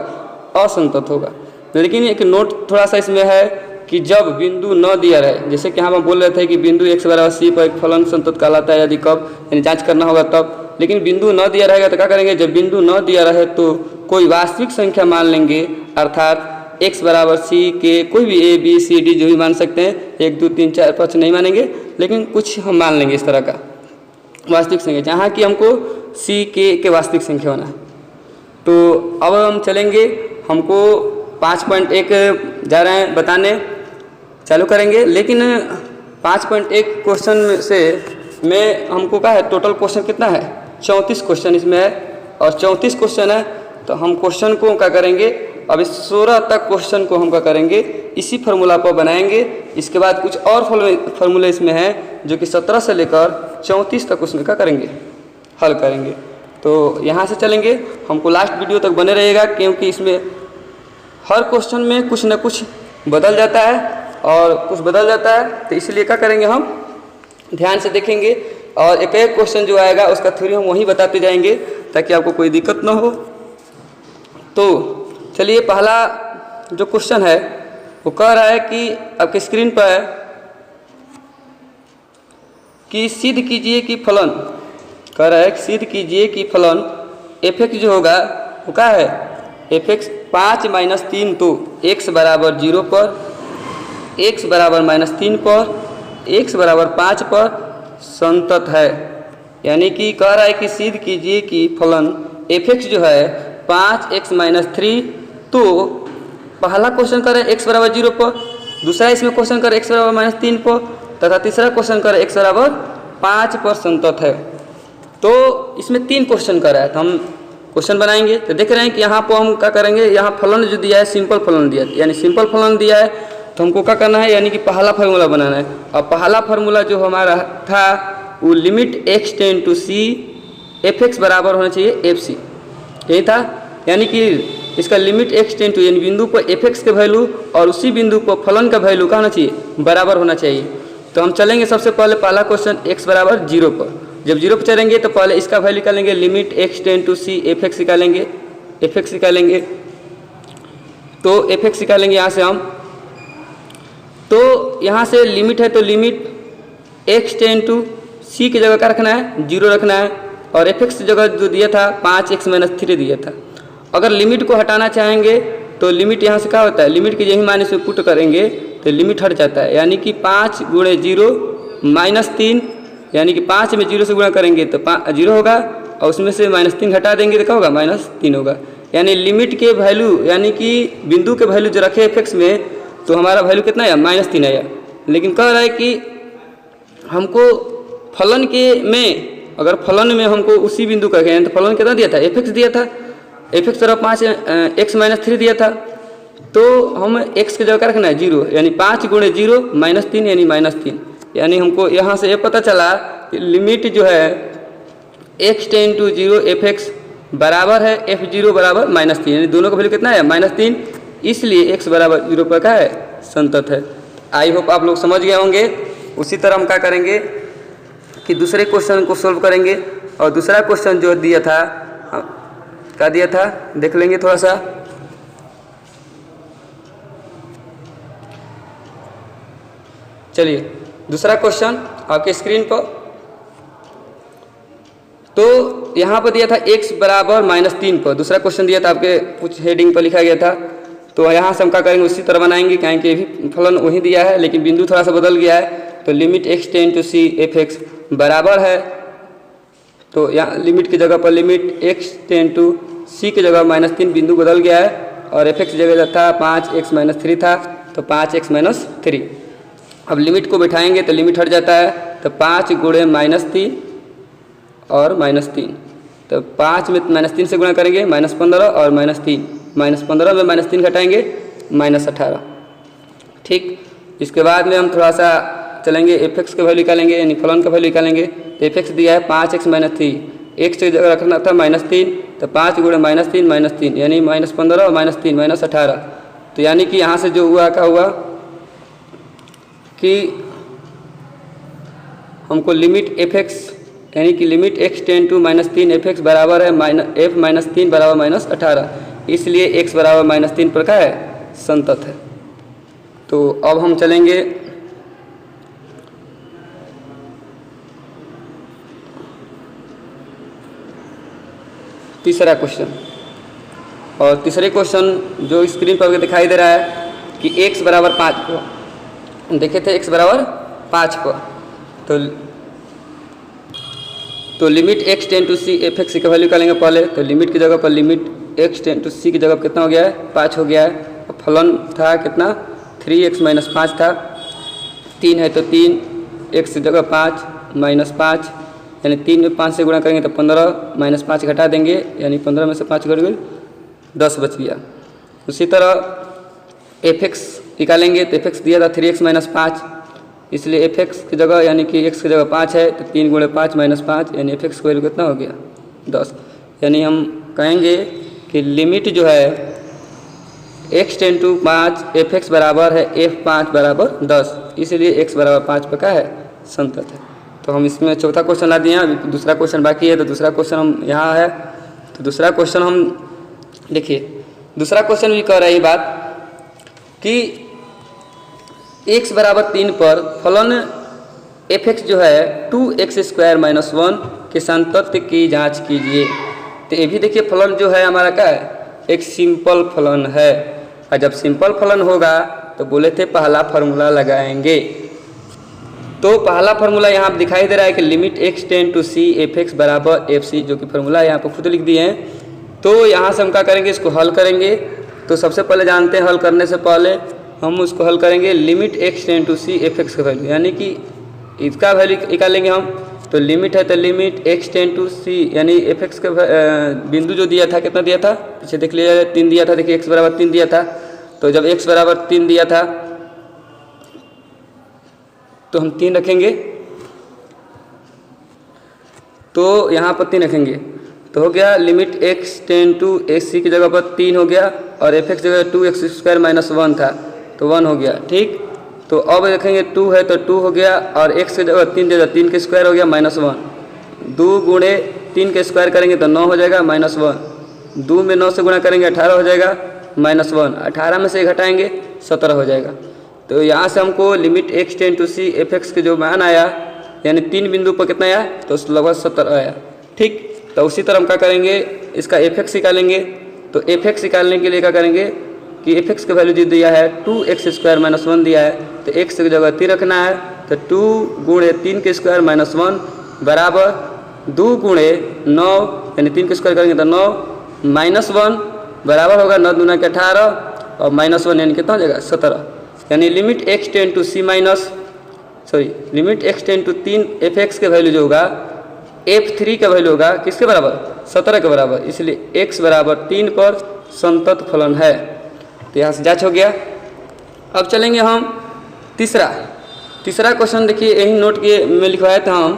असंतत होगा। लेकिन एक नोट थोड़ा सा इसमें है कि जब बिंदु न दिया रहे, जैसे कि हम बोल रहे थे कि बिंदु x बराबर c पर एक फलन संतत कहलाता है यदि कब, यानी जांच करना होगा तब। लेकिन बिंदु न दिया रहेगा तो क्या करेंगे, जब बिंदु न दिया रहे तो कोई वास्तविक संख्या मान लेंगे, अर्थात x बराबर c के कोई भी a b c d जो भी मान सकते हैं, 1 2 3 4 5 नहीं मानेंगे, लेकिन कुछ हम मान लेंगे इस तरह का वास्तविक संख्या, जहाँ कि हमको c के वास्तविक संख्या होना है। तो अब हम चलेंगे, हमको 5.1 जा रहे हैं बताने, चालू करेंगे। लेकिन 5.1 क्वेश्चन से में हमको क्या है, टोटल क्वेश्चन कितना है, 34 क्वेश्चन इसमें है। और 34 क्वेश्चन है तो हम क्वेश्चन को क्या करेंगे, अब इस 16 तक क्वेश्चन को हम क्या करेंगे, इसी फार्मूला पर बनाएंगे। इसके बाद कुछ और फार्मूले इसमें हैं जो कि 17 से लेकर 34 तक उसमें क्या करेंगे, हल करेंगे। तो यहाँ से चलेंगे, हमको लास्ट वीडियो तक बने रहिएगा, क्योंकि इसमें हर क्वेश्चन में कुछ न कुछ बदल जाता है और कुछ बदल जाता है। तो इसलिए क्या करेंगे, हम ध्यान से देखेंगे और एक एक क्वेश्चन जो आएगा उसका थ्योरी हम वहीं बताते जाएंगे ताकि आपको कोई दिक्कत ना हो। तो चलिए, पहला जो क्वेश्चन है वो कह रहा है कि आपके स्क्रीन पर है कि सिद्ध कीजिए कि फलन, कह रहा है कि सिद्ध कीजिए कि फलन f(x) जो होगा वो क्या है, f(x) 5 - 3 तो x बराबर 0 पर, x बराबर -3 पर, x बराबर 5 पर संतत है। यानी कि कह रहा है कि सिद्ध कीजिए कि फलन f(x) जो है 5x - 3, तो पहला क्वेश्चन करे x बराबर 0 पर, दूसरा इसमें क्वेश्चन करे x बराबर -3 पर, तथा तीसरा क्वेश्चन करे x बराबर 5 पर संतत है। तो इसमें 3 क्वेश्चन कर रहा है, तो हम क्वेश्चन बनाएंगे। तो देख रहे हैं कि यहाँ पर हम क्या करेंगे, यहाँ फलन जो दिया है सिंपल फलन दिया है, यानी सिंपल फलन दिया है तो हमको क्या करना है, यानी कि पहला फार्मूला बनाना है। और पहला फार्मूला जो हमारा था वो limit x tends to c f(x) बराबर होना चाहिए f(c), यही था। यानी कि इसका लिमिट x टेंड टू, यानी बिंदु पर f(x) के वैल्यू और उसी बिंदु पर फलन का वैल्यू क्या होना चाहिए, बराबर होना चाहिए। तो हम चलेंगे सबसे पहले पहला क्वेश्चन x बराबर 0 पर। जब 0 पर चलेंगे तो पहले इसका वैल्यू निकालेंगे, limit x tends to c f(x) निकालेंगे, f(x) निकालेंगे। तो f(x) निकालेंगे यहाँ से हम, तो यहाँ से लिमिट है तो limit x tends to c की जगह क्या रखना है, 0 रखना है। और f(x) की जगह जो दिया था 5x - 3 दिया था। अगर लिमिट को हटाना चाहेंगे तो लिमिट यहाँ से क्या होता है, लिमिट के यही मान इसमें पुट करेंगे तो लिमिट हट जाता है, यानी कि 5 गुणे 0 -3, यानी कि 5 में 0 से गुणा करेंगे तो 0 होगा और उसमें से -3 घटा देंगे तो क्या होगा, -3 होगा। यानी लिमिट के वैल्यू यानी कि बिंदु के वैल्यू जो रखे एफ में तो हमारा वैल्यू कितना आया, -3 आया। लेकिन कह रहा है कि हमको फलन के में, अगर फलन में हमको उसी बिंदु का तो फलन कितना दिया था, एफ दिया था, एफ तरफ 5 x -3 दिया था, तो हम x की जगह रखना है 0, यानी 5 गुणे 0 -3 यानी -3। यानी हमको यहाँ से ये पता चला कि लिमिट जो है x टेंड टू 0 एफ बराबर है f0 बराबर -3, यानी दोनों का वैल्यू कितना है, -3, इसलिए x बराबर 0 पर क्या है, संतत है। आई होप आप लोग समझ गए होंगे। उसी तरह हम क्या करेंगे कि दूसरे क्वेश्चन को सोल्व करेंगे, और दूसरा क्वेश्चन जो दिया था क्या दिया था देख लेंगे थोड़ा सा। चलिए दूसरा क्वेश्चन आपके स्क्रीन पर, तो यहाँ पर दिया था x बराबर -3 पर, दूसरा क्वेश्चन दिया था आपके कुछ हेडिंग पर लिखा गया था। तो यहाँ से हम क्या करेंगे, उसी तरह बनाएंगे, कहें कि भी फलन वही दिया है लेकिन बिंदु थोड़ा सा बदल गया है। तो limit x tends to c f बराबर है, तो यहाँ लिमिट की जगह पर limit x tends to c की जगह -3 बिंदु बदल गया है, और एफ की जगह था 5x -3 था, तो 5x -3। अब लिमिट को बैठाएंगे तो लिमिट हट जाता है, तो 5 गुणे -3 और -3, तो 5 में -3 से गुणा करेंगे -15 और -3, -15 में -3 घटाएंगे -18। ठीक, इसके बाद में हम थोड़ा सा चलेंगे, एफ के वैल्यू निकालेंगे, यानी फलन का वैल्यू निकालेंगे। तो एफ दिया है 5x -3, x की जगह रखना था -3, तो 5 गुणे -3 यानी -15 और -3 -18। तो यानी कि यहाँ से जो हुआ क्या हुआ कि हमको लिमिट एफ यानी कि limit x tends to -3 f बराबर है f -3 बराबर -18, इसलिए x बराबर -3 पर क्या है, संतत है। तो अब हम चलेंगे तीसरा क्वेश्चन, और तीसरे क्वेश्चन जो स्क्रीन पर दिखाई दे रहा है कि x बराबर 5 को देखे थे, x बराबर 5 को, तो limit x tends to c f की वैल्यू निकालेंगे पहले। तो लिमिट की जगह पर limit x tends to c की जगह कितना हो गया है, 5 हो गया है। फलन था कितना, 3x -5 था, 3 है तो 3, x की जगह 5 -5, यानी 3 में 5 से गुणा करेंगे तो 15, -5 घटा देंगे, यानी 15 में से 5 घट गए 10 बच गया। उसी तरह एफ निकालेंगे, तो एफ दिया था 3x -5, इसलिए एफ की जगह यानी कि x की जगह 5 है, तो 3 गुणे 5 -5, यानी एफ की वैल्यू कितना हो गया, 10। यानी हम कहेंगे कि लिमिट जो है x टेंड टू 5 एफ बराबर है f5 बराबर 10, इसलिए x बराबर 5 पर क्या है, संतत है। तो हम इसमें चौथा क्वेश्चन ला दिए, अभी दूसरा क्वेश्चन बाकी है, तो दूसरा क्वेश्चन हम यहाँ है। तो दूसरा क्वेश्चन हम देखिए, दूसरा क्वेश्चन भी कह रही बात कि x बराबर 3 पर फलन एफ जो है 2x² - 1 के संतत्व की जांच कीजिए। तो ये भी देखिए फलन जो है हमारा क्या है, एक सिंपल फलन है, और जब सिंपल फलन होगा तो बोले थे पहला फार्मूला लगाएंगे। तो पहला फार्मूला यहाँ पर दिखाई दे रहा है कि limit x tends to c f बराबर एफ सी, जो कि फार्मूला यहाँ पर खुद लिख दिए हैं। तो यहाँ से हम क्या करेंगे, इसको हल करेंगे। तो सबसे पहले जानते हैं, हल करने से पहले हम उसको हल करेंगे limit x tends to c f का वैल्यू, यानी कि इसका वैल्यू निकालेंगे हम। तो लिमिट है तो limit x tends to c, यानी एफ का बिंदु जो दिया था कितना दिया था, पीछे देख लिया, 3 दिया था। देखिए x बराबर 3 दिया था, तो जब x बराबर 3 दिया था तो हम 3 रखेंगे, तो यहाँ पर 3 रखेंगे तो हो गया limit x tends to c की जगह पर 3 हो गया, और एफ की जगह 2x² - 1 था तो 1 हो गया। ठीक, तो अब देखेंगे 2 है तो 2 हो गया, और x की जगह 3 दे दिया, 3 के स्क्वायर हो गया -1, 2 गुणे 3 के स्क्वायर करेंगे तो 9 हो जाएगा -1, 2 में 9 से गुणा करेंगे 18 हो जाएगा -1, 18 में से घटाएंगे 17 हो जाएगा। तो यहाँ से हमको limit x tends to c f के जो मान आया, यानी 3 बिंदु पर कितना आया, तो लगभग 17 आया। ठीक, तो उसी तरह हम क्या करेंगे, इसका एफ निकालेंगे। तो एफ निकालने के लिए क्या करेंगे, कि एफ एक्स का वैल्यू जो दिया है 2x² - 1 दिया है, तो x की जगह 3 रखना है, तो 2 गुणे 3 के स्क्वायर माइनस 1 बराबर 2 गुणे 9 यानी 3 के स्क्वायर करेंगे तो 9 माइनस 1 बराबर होगा 9 दूना के 18 और माइनस 1 यानी कितना हो जाएगा 17। यानी limit x tends to c minus limit x tends to 3 f x के वैल्यू जो होगा f3 का वैल्यू होगा किसके बराबर 17 के बराबर, इसलिए x बराबर 3 पर संतत फलन है। तो यहाँ से जांच हो गया। अब चलेंगे हम तीसरा क्वेश्चन। देखिए यही नोट के में लिखवाए थे हम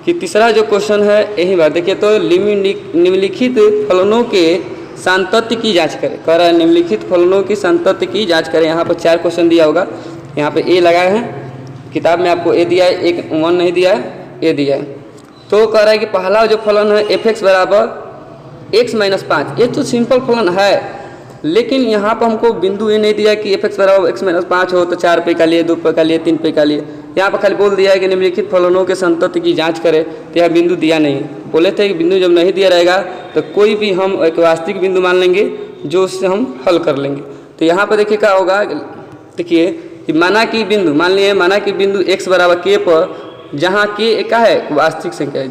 कि तीसरा जो क्वेश्चन है यही बात देखिए, तो निम्नलिखित फलनों के सांतत्य की जांच करें। कह रहा है निम्नलिखित फलनों की सांतत्य की जांच करें। यहाँ पर 4 क्वेश्चन दिया होगा, यहाँ पे ए लगाए हैं, किताब में आपको ए दिया है, एक 1 नहीं दिया है, ए दिया है। तो कह रहा है कि पहला जो फलन है एफ एक्स बराबर x - 5, ये तो सिंपल फलन है, लेकिन यहाँ पर हमको बिंदु ये नहीं दिया कि एफ एक्स बराबर x - 5 हो तो 4 पे का लिए, 2 पे का लिए, 3 पे का लिए। यहाँ पर खाली बोल दिया है कि निम्नलिखित फलनों के संतत्य की जांच करें, तो यह बिंदु दिया नहीं। बोले थे कि बिंदु जब नहीं दिया रहेगा तो कोई भी हम एक वास्तविक बिंदु मान लेंगे जो उससे हम हल कर लेंगे। तो यहाँ पर देखिए क्या होगा, देखिए कि माना कि बिंदु x बराबर k पर, जहाँ k का है वास्तविक संख्या है,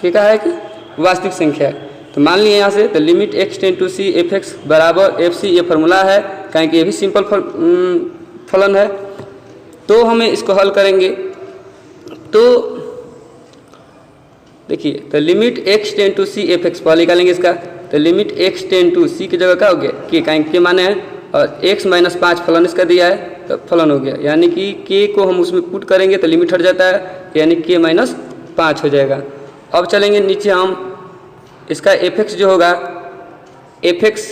k का है कि वास्तविक संख्या है, तो मान लिए यहाँ से, तो limit x tends to c f x बराबर एफ सी, ये फार्मूला है, कहें कि ये भी सिंपल फलन है। तो हमें इसको हल करेंगे तो देखिए, तो limit x tends to c f x पहले निकालेंगे इसका, तो limit x tends to c की जगह क्या हो गया k, कहें के माने हैं, और x - 5 फलन इसका दिया है तो फलन हो गया, यानी कि k को हम उसमें पुट करेंगे तो लिमिट हट जाता है, यानी k - 5 हो जाएगा। अब चलेंगे नीचे हम इसका एफ एक्स जो होगा एफ एक्स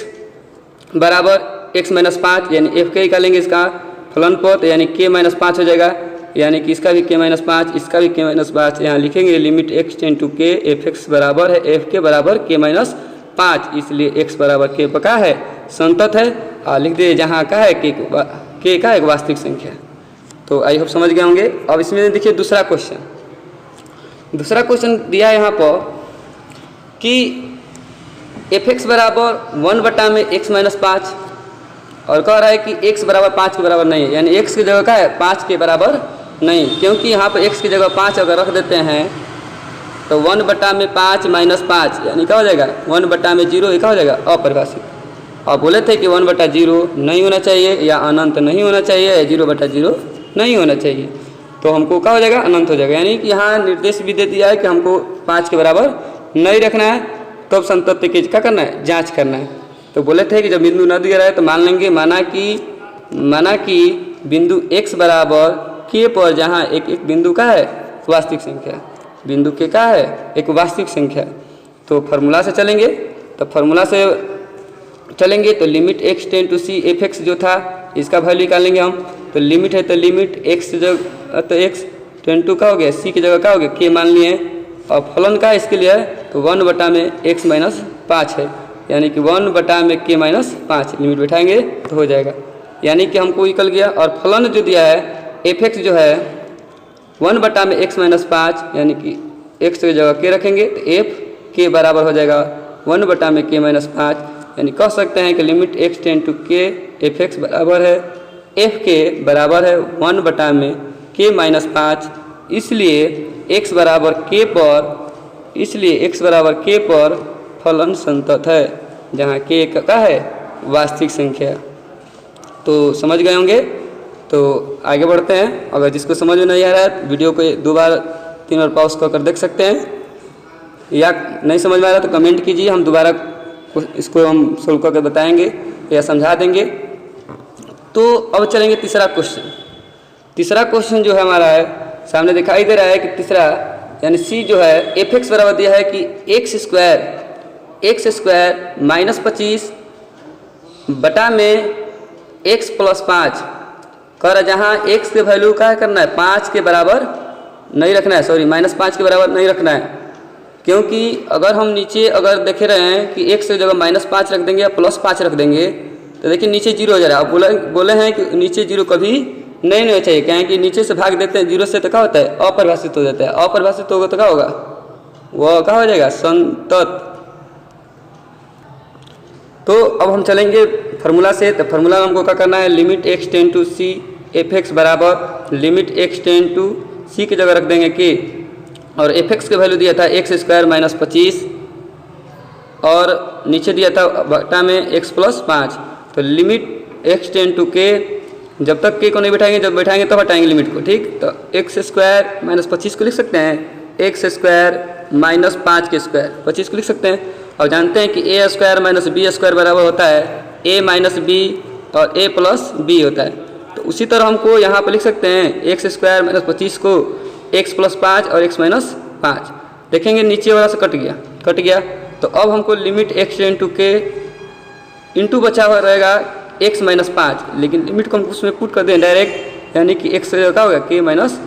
बराबर x - 5 यानी एफ के निकालेंगे इसका फलन पर, तो यानी k - 5 हो जाएगा, यानी कि इसका भी k - 5, इसका भी k - 5। यहाँ लिखेंगे limit x tends to k f x बराबर है एफ के बराबर k - 5, इसलिए x बराबर k पर का है संतत है, और लिख दिए जहाँ का है k का एक वास्तविक संख्या। तो आई होप समझ गए होंगे। अब इसमें देखिए दूसरा क्वेश्चन दिया है यहाँ पर कि एफ एक्स बराबर 1 में x - 5, और कह रहा है कि x बराबर 5 के बराबर नहीं है, यानी x की जगह क्या है 5 के बराबर नहीं, क्योंकि यहाँ पर x की जगह 5 अगर रख देते हैं तो 1 में 5 - 5 यानी क्या हो जाएगा 1 में 0, ये क्या हो जाएगा अपरिभाषित। और बोले थे कि 1/0 नहीं होना चाहिए, या अनंत नहीं होना चाहिए, या 0/0 नहीं होना चाहिए, तो हमको क्या हो जाएगा अनंत हो जाएगा। यानी कि यहाँ निर्देश भी दे दिया है कि हमको 5 के बराबर नहीं रखना है, तो अब संतत्य की क्या करना है जांच करना है। तो बोले थे कि जब बिंदु न दिया रहे तो मान लेंगे, माना कि बिंदु x बराबर k पर, जहाँ एक बिंदु का है वास्तविक संख्या, बिंदु k का है एक वास्तविक संख्या, तो फार्मूला से चलेंगे, तो limit x tends to c f x जो था इसका वैल्यू निकालेंगे हम, तो लिमिट है, तो लिमिट x जगह तो x टेंड टू का हो गया, c की जगह का हो गया k मान लिए, और फलन का इसके लिए है तो 1 में x - 5 है, यानी कि 1 में k - 5 लिमिट बैठाएंगे तो हो जाएगा, यानी कि हमको निकल गया। और फलन जो दिया है एफ एक्स जो है 1 में x - 5, यानी कि x की जगह k रखेंगे तो f k बराबर हो जाएगा 1 में k - 5, यानी कह सकते हैं कि limit x tends to k f x बराबर है f के बराबर है 1 में k - 5, इसलिए x बराबर k पर फलन संतत है, जहाँ k का है वास्तविक संख्या। तो समझ गए होंगे। तो आगे बढ़ते हैं। अगर जिसको समझ में नहीं आ रहा है वीडियो को 2 बार 3 बार पॉज कर देख सकते हैं, या नहीं समझ में आ रहा तो कमेंट कीजिए, हम दोबारा इसको हम सोल्व करके बताएंगे या समझा देंगे। तो अब चलेंगे तीसरा क्वेश्चन जो है हमारा है सामने दिखाई दे रहा है कि तीसरा यानी सी जो है एफ एक्स बराबर दिया है कि एक्स स्क्वायर माइनस 25 बटा में x प्लस 5 कर, जहाँ x के वैल्यू क्या करना है 5 के बराबर नहीं रखना है, सॉरी -5 के बराबर नहीं रखना है, क्योंकि अगर हम नीचे अगर देख रहे हैं कि x की जगह -5 रख देंगे या +5 रख देंगे तो देखिए नीचे 0 हो जा रहा है। अब बोले हैं कि नीचे 0 कभी नहीं होना चाहिए, कहें कि नीचे से भाग देते हैं 0 से तो क्या होता है अपरिभाषित हो जाता है, अपरिभाषित होगा तो क्या होगा वह क्या हो जाएगा संतत। तो अब हम चलेंगे फार्मूला से। तो फार्मूला में हमको क्या करना है, limit x ten to c f x बराबर limit x ten to c की जगह रख देंगे के, और एफ एक्स का वैल्यू दिया था एक्स स्क्वायर माइनस 25 और नीचे दिया था बटा में x प्लस 5। तो लिमिट x टेन टू के, जब तक के को नहीं बैठाएंगे, जब बैठाएंगे तब हटाएंगे लिमिट को, ठीक। तो एक्स स्क्वायर माइनस 25 को लिख सकते हैं एक्स स्क्वायर माइनस 5 के स्क्वायर 25 को लिख सकते हैं। और जानते हैं कि ए स्क्वायर माइनस बी स्क्वायर बराबर होता है ए माइनस बी और ए प्लस बी होता है। तो उसी तरह हमको यहाँ पर लिख सकते हैं एक्स स्क्वायर माइनस 25 को एक्स प्लस 5 और एक्स माइनस 5। देखेंगे नीचे वाला से कट गया। तो अब हमको लिमिट एक्स टेन टू के इंटू बचा हुआ रहेगा एक्स माइनस 5, लेकिन लिमिट को हम उसमें पुट कर दें डायरेक्ट, यानी कि एक्स का होगा के माइनस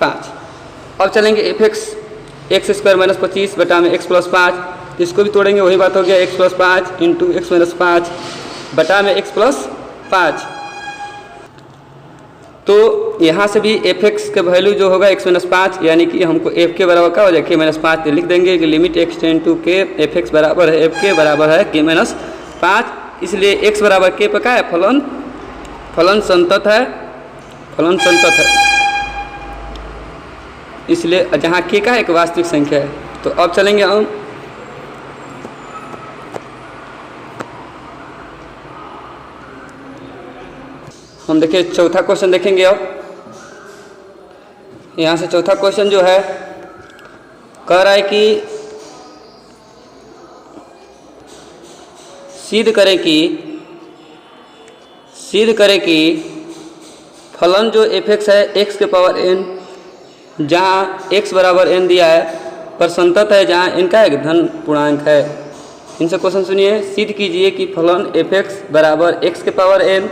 5। अब चलेंगे एफ एक्स स्क्वायर माइनस 25 बटा में एक्स प्लस 5, इसको भी तोड़ेंगे, वही बात हो गया x plus 5 into x minus 5 बटा में एक्स प्लस 5। तो यहाँ से भी एफ एक्स का वैल्यू जो होगा एक्स माइनस 5, यानी कि हमको एफ के बराबर क्या हो जाए के माइनस 5, लिख देंगे कि लिमिट एक्स टेन टू के एफ एक्स बराबर है एफ के बराबर है के माइनस 5। इसलिए x बराबर के पर क्या है, फलन संतत है, इसलिए जहाँ के का एक वास्तविक संख्या है। तो अब चलेंगे हम देखिए चौथा क्वेश्चन देखेंगे। अब यहाँ से चौथा क्वेश्चन जो है कह रहा है कि सिद्ध करें कि फलन जो एफ एक्स है एक्स के पावर n, जहाँ x बराबर n दिया है, पर संतत है जहाँ n का एक धन पूर्णांक है। इनसे क्वेश्चन सुनिए, सिद्ध कीजिए कि फलन एफ एक्स बराबर x के पावर n,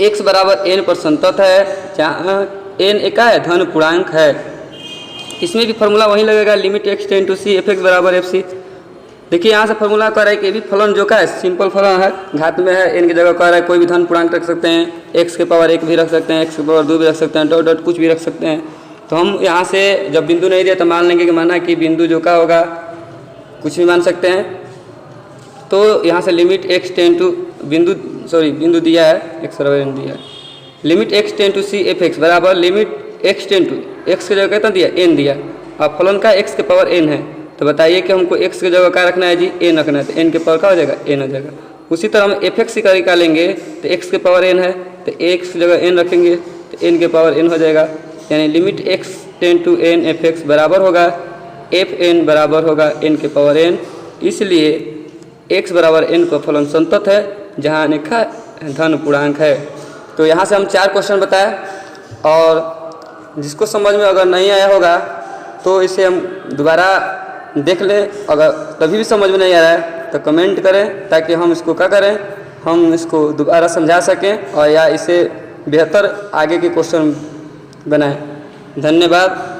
x बराबर n पर संतत है जहाँ n एक का धन पूर्णांक है। इसमें भी फार्मूला वही लगेगा, limit x ten to c f x बराबर एफ सी। देखिए यहाँ से फार्मूला कह रहा है कि भी फलन जो का है सिंपल फलन है, घात में है, n की जगह कह रहा है कोई भी धन पूर्णांक रख सकते हैं, x के पावर 1 भी रख सकते हैं, x के पावर 2 भी रख सकते हैं, डॉट कुछ भी रख सकते हैं। तो हम यहाँ से जब बिंदु नहीं दिया तो मान लेंगे कि माना कि बिंदु जो का होगा कुछ भी मान सकते हैं। तो यहाँ से लिमिट x टेन टू बिंदु दिया है x बराबर n दिया है, limit x ten to c f x बराबर limit x ten to x की जगह कितना दिया n दिया, और फलन का x के पावर n है। तो बताइए कि हमको x की जगह क्या रखना है जी, n रखना है, तो n के पावर क्या हो जाएगा n हो जाएगा। उसी तरह हम एफ एक्स का निकालेंगे तो x के पावर n है, तो x की जगह n रखेंगे तो n के पावर n हो जाएगा, यानी limit x ten to n f x बराबर होगा एफ n बराबर होगा n के पावर n। इसलिए x बराबर n का फलन संतत है जहाँ n का धन पूर्णांक है। तो यहाँ से हम 4 क्वेश्चन बताए, और जिसको समझ में अगर नहीं आया होगा तो इसे हम दोबारा देख लें, अगर तभी भी समझ में नहीं आ रहा है तो कमेंट करें, ताकि हम इसको क्या करें, हम इसको दोबारा समझा सकें और या इसे बेहतर आगे के क्वेश्चन बनाएं। धन्यवाद।